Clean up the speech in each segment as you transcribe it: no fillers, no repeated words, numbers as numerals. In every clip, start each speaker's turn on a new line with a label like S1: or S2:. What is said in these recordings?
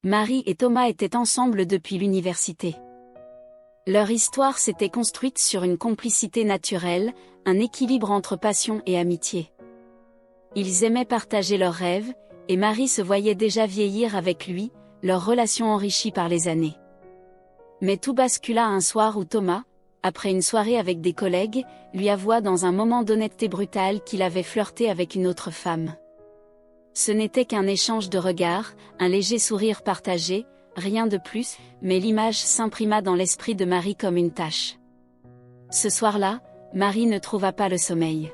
S1: Marie et Thomas étaient ensemble depuis l'université. Leur histoire s'était construite sur une complicité naturelle, un équilibre entre passion et amitié. Ils aimaient partager leurs rêves, et Marie se voyait déjà vieillir avec lui, leur relation enrichie par les années. Mais tout bascula un soir où Thomas, après une soirée avec des collègues, lui avoua dans un moment d'honnêteté brutale qu'il avait flirté avec une autre femme. Ce n'était qu'un échange de regards, un léger sourire partagé, rien de plus, mais l'image s'imprima dans l'esprit de Marie comme une tache. Ce soir-là, Marie ne trouva pas le sommeil.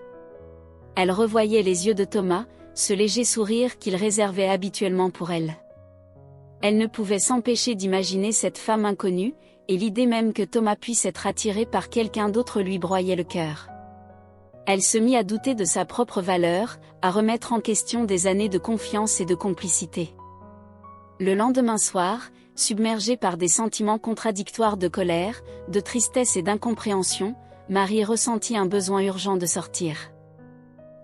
S1: Elle revoyait les yeux de Thomas, ce léger sourire qu'il réservait habituellement pour elle. Elle ne pouvait s'empêcher d'imaginer cette femme inconnue, et l'idée même que Thomas puisse être attiré par quelqu'un d'autre lui broyait le cœur. Elle se mit à douter de sa propre valeur, à remettre en question des années de confiance et de complicité. Le lendemain soir, submergée par des sentiments contradictoires de colère, de tristesse et d'incompréhension, Marie ressentit un besoin urgent de sortir.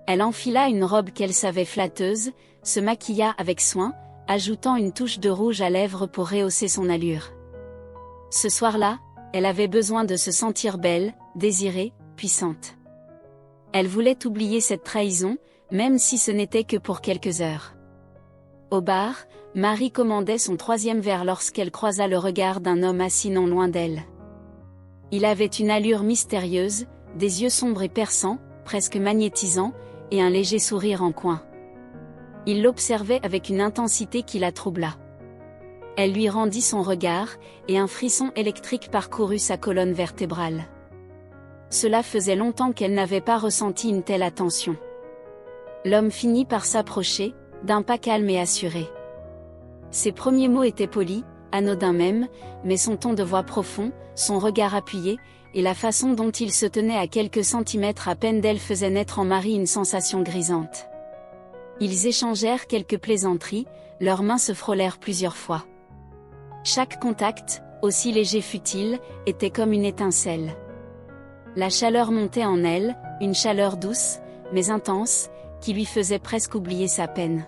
S1: Elle enfila une robe qu'elle savait flatteuse, se maquilla avec soin, ajoutant une touche de rouge à lèvres pour rehausser son allure. Ce soir-là, elle avait besoin de se sentir belle, désirée, puissante. Elle voulait oublier cette trahison, même si ce n'était que pour quelques heures. Au bar, Marie commandait son 3e verre lorsqu'elle croisa le regard d'un homme assis non loin d'elle. Il avait une allure mystérieuse, des yeux sombres et perçants, presque magnétisants, et un léger sourire en coin. Il l'observait avec une intensité qui la troubla. Elle lui rendit son regard, et un frisson électrique parcourut sa colonne vertébrale. Cela faisait longtemps qu'elle n'avait pas ressenti une telle attention. L'homme finit par s'approcher, d'un pas calme et assuré. Ses premiers mots étaient polis, anodins même, mais son ton de voix profond, son regard appuyé, et la façon dont il se tenait à quelques centimètres à peine d'elle faisaient naître en Marie une sensation grisante. Ils échangèrent quelques plaisanteries, leurs mains se frôlèrent plusieurs fois. Chaque contact, aussi léger fût-il, était comme une étincelle. La chaleur montait en elle, une chaleur douce, mais intense, qui lui faisait presque oublier sa peine.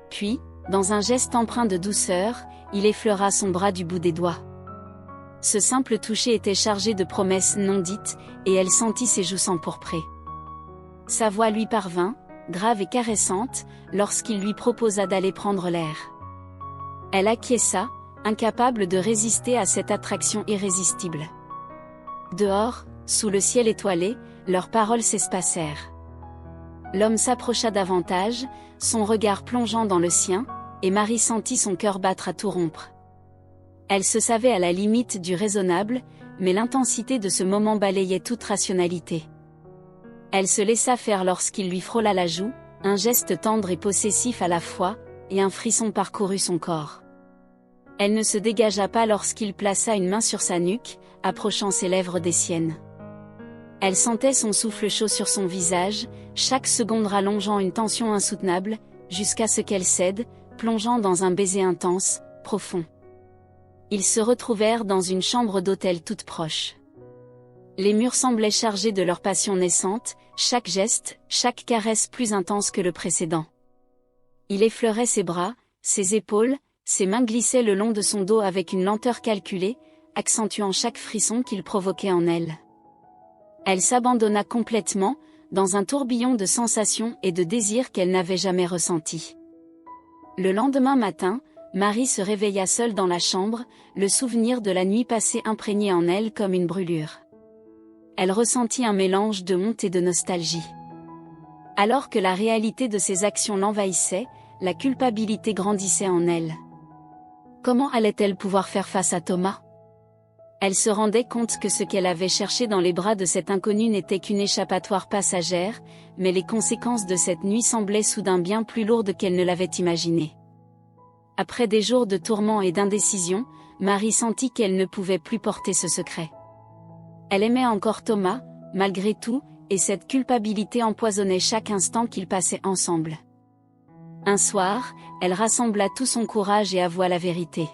S1: Puis, dans un geste empreint de douceur, il effleura son bras du bout des doigts. Ce simple toucher était chargé de promesses non dites, et elle sentit ses joues s'empourprer. Sa voix lui parvint, grave et caressante, lorsqu'il lui proposa d'aller prendre l'air. Elle acquiesça, incapable de résister à cette attraction irrésistible. Dehors, sous le ciel étoilé, leurs paroles s'espacèrent. L'homme s'approcha davantage, son regard plongeant dans le sien, et Marie sentit son cœur battre à tout rompre. Elle se savait à la limite du raisonnable, mais l'intensité de ce moment balayait toute rationalité. Elle se laissa faire lorsqu'il lui frôla la joue, un geste tendre et possessif à la fois, et un frisson parcourut son corps. Elle ne se dégagea pas lorsqu'il plaça une main sur sa nuque, approchant ses lèvres des siennes. Elle sentait son souffle chaud sur son visage, chaque seconde rallongeant une tension insoutenable, jusqu'à ce qu'elle cède, plongeant dans un baiser intense, profond. Ils se retrouvèrent dans une chambre d'hôtel toute proche. Les murs semblaient chargés de leur passion naissante, chaque geste, chaque caresse plus intense que le précédent. Il effleurait ses bras, ses épaules, ses mains glissaient le long de son dos avec une lenteur calculée, accentuant chaque frisson qu'il provoquait en elle. Elle s'abandonna complètement, dans un tourbillon de sensations et de désirs qu'elle n'avait jamais ressentis. Le lendemain matin, Marie se réveilla seule dans la chambre, le souvenir de la nuit passée imprégné en elle comme une brûlure. Elle ressentit un mélange de honte et de nostalgie. Alors que la réalité de ses actions l'envahissait, la culpabilité grandissait en elle. Comment allait-elle pouvoir faire face à Thomas ? Elle se rendait compte que ce qu'elle avait cherché dans les bras de cet inconnu n'était qu'une échappatoire passagère, mais les conséquences de cette nuit semblaient soudain bien plus lourdes qu'elle ne l'avait imaginé. Après des jours de tourments et d'indécision, Marie sentit qu'elle ne pouvait plus porter ce secret. Elle aimait encore Thomas, malgré tout, et cette culpabilité empoisonnait chaque instant qu'ils passaient ensemble. Un soir, elle rassembla tout son courage et avoua la vérité.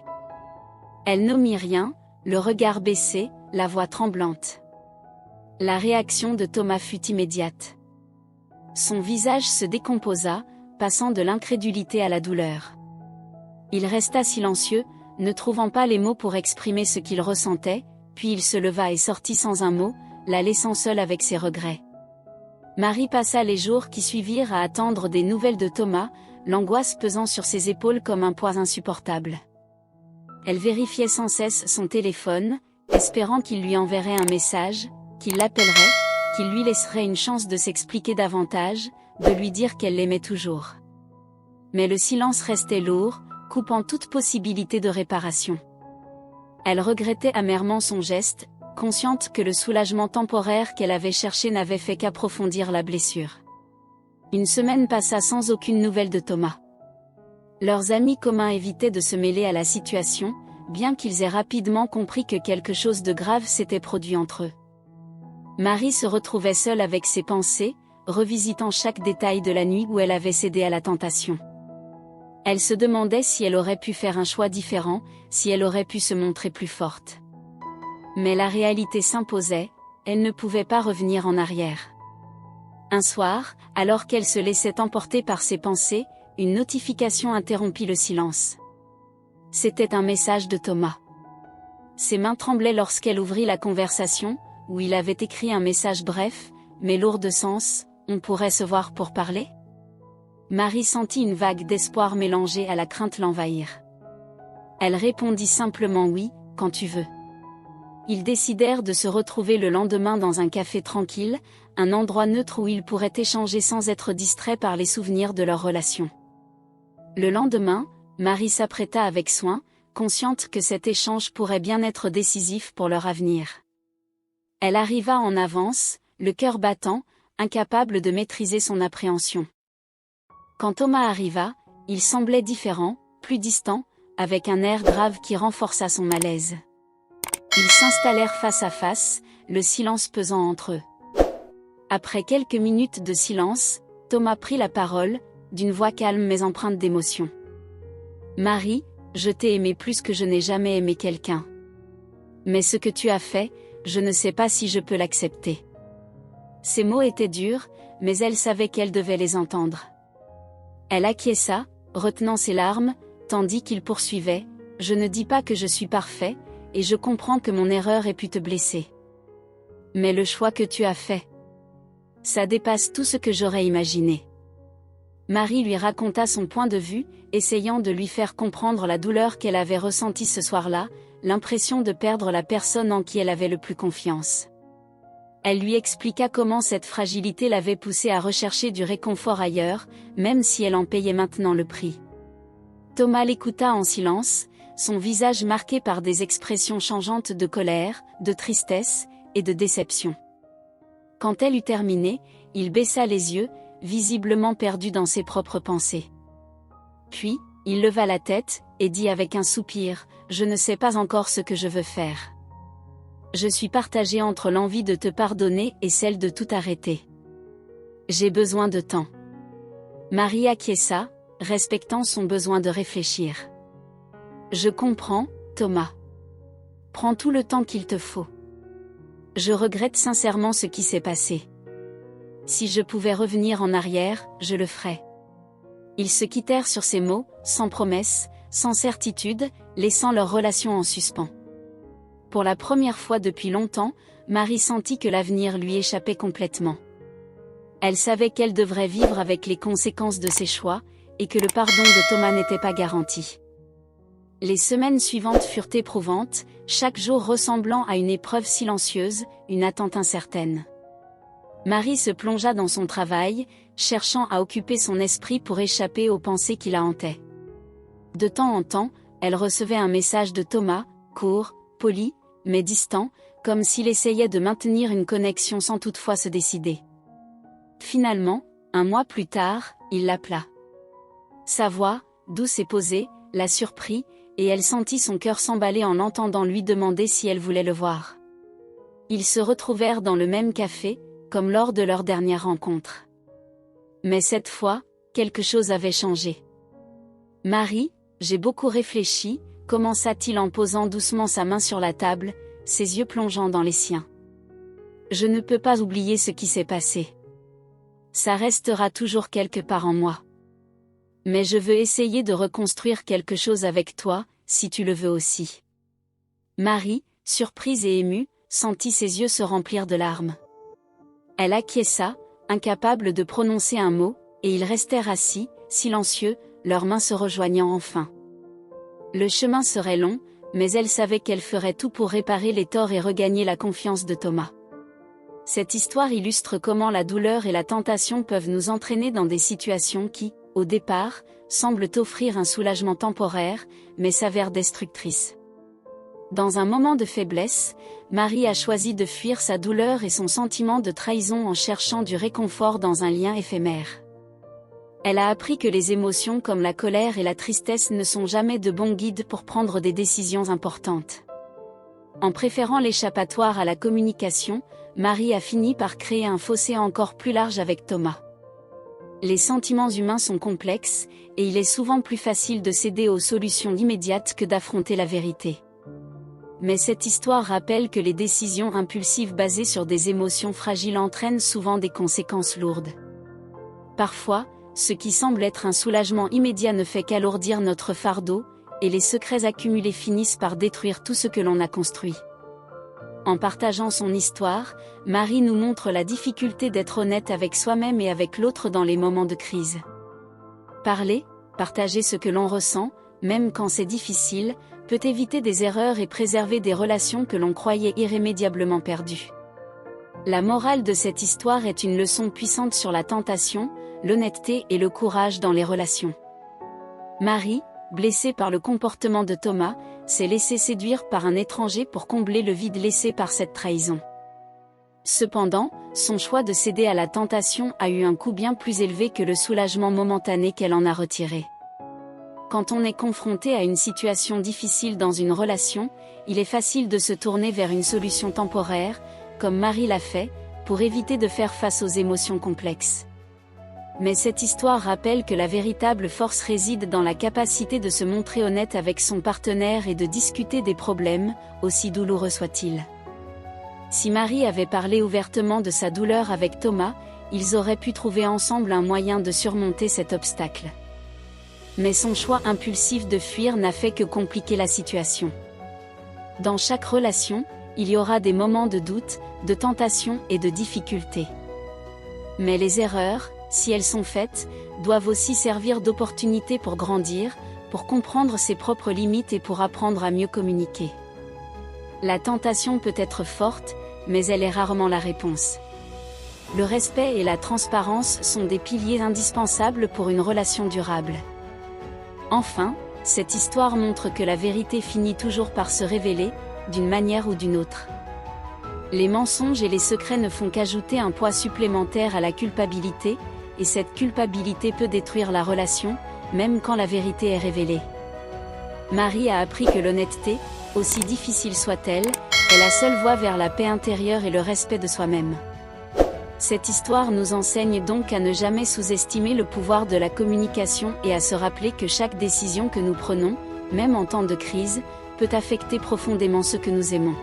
S1: Elle n'omit rien, le regard baissé, la voix tremblante. La réaction de Thomas fut immédiate. Son visage se décomposa, passant de l'incrédulité à la douleur. Il resta silencieux, ne trouvant pas les mots pour exprimer ce qu'il ressentait, puis il se leva et sortit sans un mot, la laissant seule avec ses regrets. Marie passa les jours qui suivirent à attendre des nouvelles de Thomas, l'angoisse pesant sur ses épaules comme un poids insupportable. Elle vérifiait sans cesse son téléphone, espérant qu'il lui enverrait un message, qu'il l'appellerait, qu'il lui laisserait une chance de s'expliquer davantage, de lui dire qu'elle l'aimait toujours. Mais le silence restait lourd, coupant toute possibilité de réparation. Elle regrettait amèrement son geste, consciente que le soulagement temporaire qu'elle avait cherché n'avait fait qu'approfondir la blessure. Une semaine passa sans aucune nouvelle de Thomas. Leurs amis communs évitaient de se mêler à la situation, bien qu'ils aient rapidement compris que quelque chose de grave s'était produit entre eux. Marie se retrouvait seule avec ses pensées, revisitant chaque détail de la nuit où elle avait cédé à la tentation. Elle se demandait si elle aurait pu faire un choix différent, si elle aurait pu se montrer plus forte. Mais la réalité s'imposait, elle ne pouvait pas revenir en arrière. Un soir, alors qu'elle se laissait emporter par ses pensées, une notification interrompit le silence. C'était un message de Thomas. Ses mains tremblaient lorsqu'elle ouvrit la conversation, où il avait écrit un message bref, mais lourd de sens: « On pourrait se voir pour parler ?» Marie sentit une vague d'espoir mélangée à la crainte l'envahir. Elle répondit simplement oui, quand tu veux. Ils décidèrent de se retrouver le lendemain dans un café tranquille, un endroit neutre où ils pourraient échanger sans être distraits par les souvenirs de leur relation. Le lendemain, Marie s'apprêta avec soin, consciente que cet échange pourrait bien être décisif pour leur avenir. Elle arriva en avance, le cœur battant, incapable de maîtriser son appréhension. Quand Thomas arriva, il semblait différent, plus distant, avec un air grave qui renforça son malaise. Ils s'installèrent face à face, le silence pesant entre eux. Après quelques minutes de silence, Thomas prit la parole, d'une voix calme mais empreinte d'émotion. « Marie, je t'ai aimée plus que je n'ai jamais aimé quelqu'un. Mais ce que tu as fait, je ne sais pas si je peux l'accepter. » Ces mots étaient durs, mais elle savait qu'elle devait les entendre. Elle acquiesça, retenant ses larmes, tandis qu'il poursuivait: « Je ne dis pas que je suis parfait, et je comprends que mon erreur ait pu te blesser. Mais le choix que tu as fait, ça dépasse tout ce que j'aurais imaginé. » Marie lui raconta son point de vue, essayant de lui faire comprendre la douleur qu'elle avait ressentie ce soir-là, l'impression de perdre la personne en qui elle avait le plus confiance. Elle lui expliqua comment cette fragilité l'avait poussée à rechercher du réconfort ailleurs, même si elle en payait maintenant le prix. Thomas l'écouta en silence, son visage marqué par des expressions changeantes de colère, de tristesse, et de déception. Quand elle eut terminé, il baissa les yeux, visiblement perdu dans ses propres pensées. Puis, il leva la tête, et dit avec un soupir: « Je ne sais pas encore ce que je veux faire. Je suis partagé entre l'envie de te pardonner et celle de tout arrêter. J'ai besoin de temps. » Marie acquiesça, respectant son besoin de réfléchir. « Je comprends, Thomas. Prends tout le temps qu'il te faut. Je regrette sincèrement ce qui s'est passé. Si je pouvais revenir en arrière, je le ferais. » Ils se quittèrent sur ces mots, sans promesse, sans certitude, laissant leur relation en suspens. Pour la première fois depuis longtemps, Marie sentit que l'avenir lui échappait complètement. Elle savait qu'elle devrait vivre avec les conséquences de ses choix, et que le pardon de Thomas n'était pas garanti. Les semaines suivantes furent éprouvantes, chaque jour ressemblant à une épreuve silencieuse, une attente incertaine. Marie se plongea dans son travail, cherchant à occuper son esprit pour échapper aux pensées qui la hantaient. De temps en temps, elle recevait un message de Thomas, court, poli, mais distant, comme s'il essayait de maintenir une connexion sans toutefois se décider. Finalement, un mois plus tard, il l'appela. Sa voix, douce et posée, la surprit, et elle sentit son cœur s'emballer en l'entendant lui demander si elle voulait le voir. Ils se retrouvèrent dans le même café, comme lors de leur dernière rencontre. Mais cette fois, quelque chose avait changé. « Marie, j'ai beaucoup réfléchi », commença-t-il en posant doucement sa main sur la table, ses yeux plongeant dans les siens. « Je ne peux pas oublier ce qui s'est passé. Ça restera toujours quelque part en moi. Mais je veux essayer de reconstruire quelque chose avec toi, si tu le veux aussi. Marie, surprise et émue, sentit ses yeux se remplir de larmes. Elle acquiesça, incapable de prononcer un mot, et ils restèrent assis, silencieux, leurs mains se rejoignant enfin. Le chemin serait long, mais elle savait qu'elle ferait tout pour réparer les torts et regagner la confiance de Thomas. Cette histoire illustre comment la douleur et la tentation peuvent nous entraîner dans des situations qui, au départ, semblent offrir un soulagement temporaire, mais s'avèrent destructrices. Dans un moment de faiblesse, Marie a choisi de fuir sa douleur et son sentiment de trahison en cherchant du réconfort dans un lien éphémère. Elle a appris que les émotions comme la colère et la tristesse ne sont jamais de bons guides pour prendre des décisions importantes. En préférant l'échappatoire à la communication, Marie a fini par créer un fossé encore plus large avec Thomas. Les sentiments humains sont complexes, et il est souvent plus facile de céder aux solutions immédiates que d'affronter la vérité. Mais cette histoire rappelle que les décisions impulsives basées sur des émotions fragiles entraînent souvent des conséquences lourdes. Parfois, ce qui semble être un soulagement immédiat ne fait qu'alourdir notre fardeau, et les secrets accumulés finissent par détruire tout ce que l'on a construit. En partageant son histoire, Marie nous montre la difficulté d'être honnête avec soi-même et avec l'autre dans les moments de crise. Partager ce que l'on ressent, même quand c'est difficile, peut éviter des erreurs et préserver des relations que l'on croyait irrémédiablement perdues. La morale de cette histoire est une leçon puissante sur la tentation, l'honnêteté et le courage dans les relations. Marie, blessée par le comportement de Thomas, s'est laissée séduire par un étranger pour combler le vide laissé par cette trahison. Cependant, son choix de céder à la tentation a eu un coût bien plus élevé que le soulagement momentané qu'elle en a retiré. Quand on est confronté à une situation difficile dans une relation, il est facile de se tourner vers une solution temporaire, comme Marie l'a fait, pour éviter de faire face aux émotions complexes. Mais cette histoire rappelle que la véritable force réside dans la capacité de se montrer honnête avec son partenaire et de discuter des problèmes, aussi douloureux soient-ils. Si Marie avait parlé ouvertement de sa douleur avec Thomas, ils auraient pu trouver ensemble un moyen de surmonter cet obstacle. Mais son choix impulsif de fuir n'a fait que compliquer la situation. Dans chaque relation, il y aura des moments de doute, de tentation et de difficulté. Mais les erreurs, si elles sont faites, doivent aussi servir d'opportunité pour grandir, pour comprendre ses propres limites et pour apprendre à mieux communiquer. La tentation peut être forte, mais elle est rarement la réponse. Le respect et la transparence sont des piliers indispensables pour une relation durable. Enfin, cette histoire montre que la vérité finit toujours par se révéler, d'une manière ou d'une autre. Les mensonges et les secrets ne font qu'ajouter un poids supplémentaire à la culpabilité, et cette culpabilité peut détruire la relation, même quand la vérité est révélée. Marie a appris que l'honnêteté, aussi difficile soit-elle, est la seule voie vers la paix intérieure et le respect de soi-même. Cette histoire nous enseigne donc à ne jamais sous-estimer le pouvoir de la communication et à se rappeler que chaque décision que nous prenons, même en temps de crise, peut affecter profondément ceux que nous aimons.